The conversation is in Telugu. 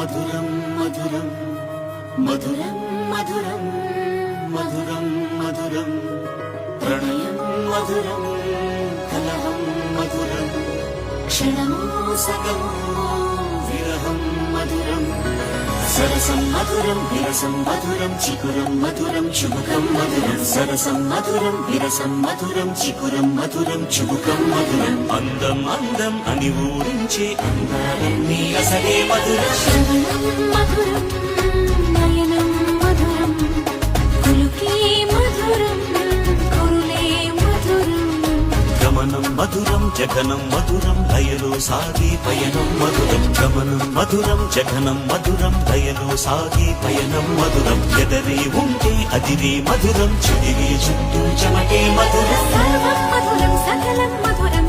మధురం మధురం మధురం మధురం మధురం మధురం ప్రణయం మధురం కలహం మధురం క్షణము సగము విరహం మధురం సరసం మధురం విరసం మధురం చికురం మధురం చుబుకం మధురం సరసం మధురం విరసం మధురం చికురం మధురం చుబుకం మధురం అందం అందం అని ఊరించే అందాలన్నీ అసలే మధురం శ్రవణం మధురం నయనం మధురం కులుకే మధురం కురులే మధురం గమనం మధురం జగనం మధురం లయలో సాగి పయనం మధురం గమనం మధురం జగనం మధురం లయలో సాగి పయనం మధురం ఎదరే ఉంటే అదిరే మధురం చెదిరే చుట్టూ చెమటే మధురం సర్వం మధురం సకలం మధురం